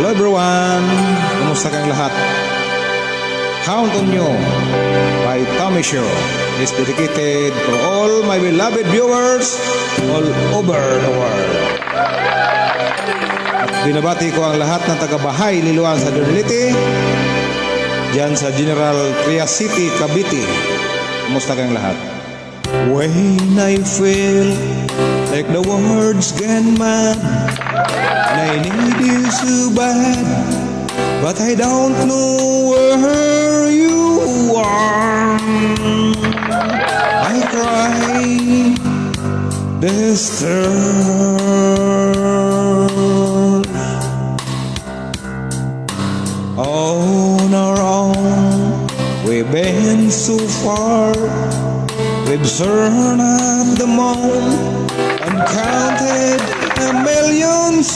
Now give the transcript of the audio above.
Hello everyone! Kumusta kang lahat? Count on You by Tommy Show is dedicated to all my beloved viewers all over the world. At binabati ko ang lahat ng taga-bahay Liloan sa Dorlite, dyan sa General Trias City, Cavite. Kumusta kang lahat? When I feel like the world's gone mad and I need you so bad, but I don't know where you are. I cry disturbed on our own. We've been so far, we've turned up the moon and counted a million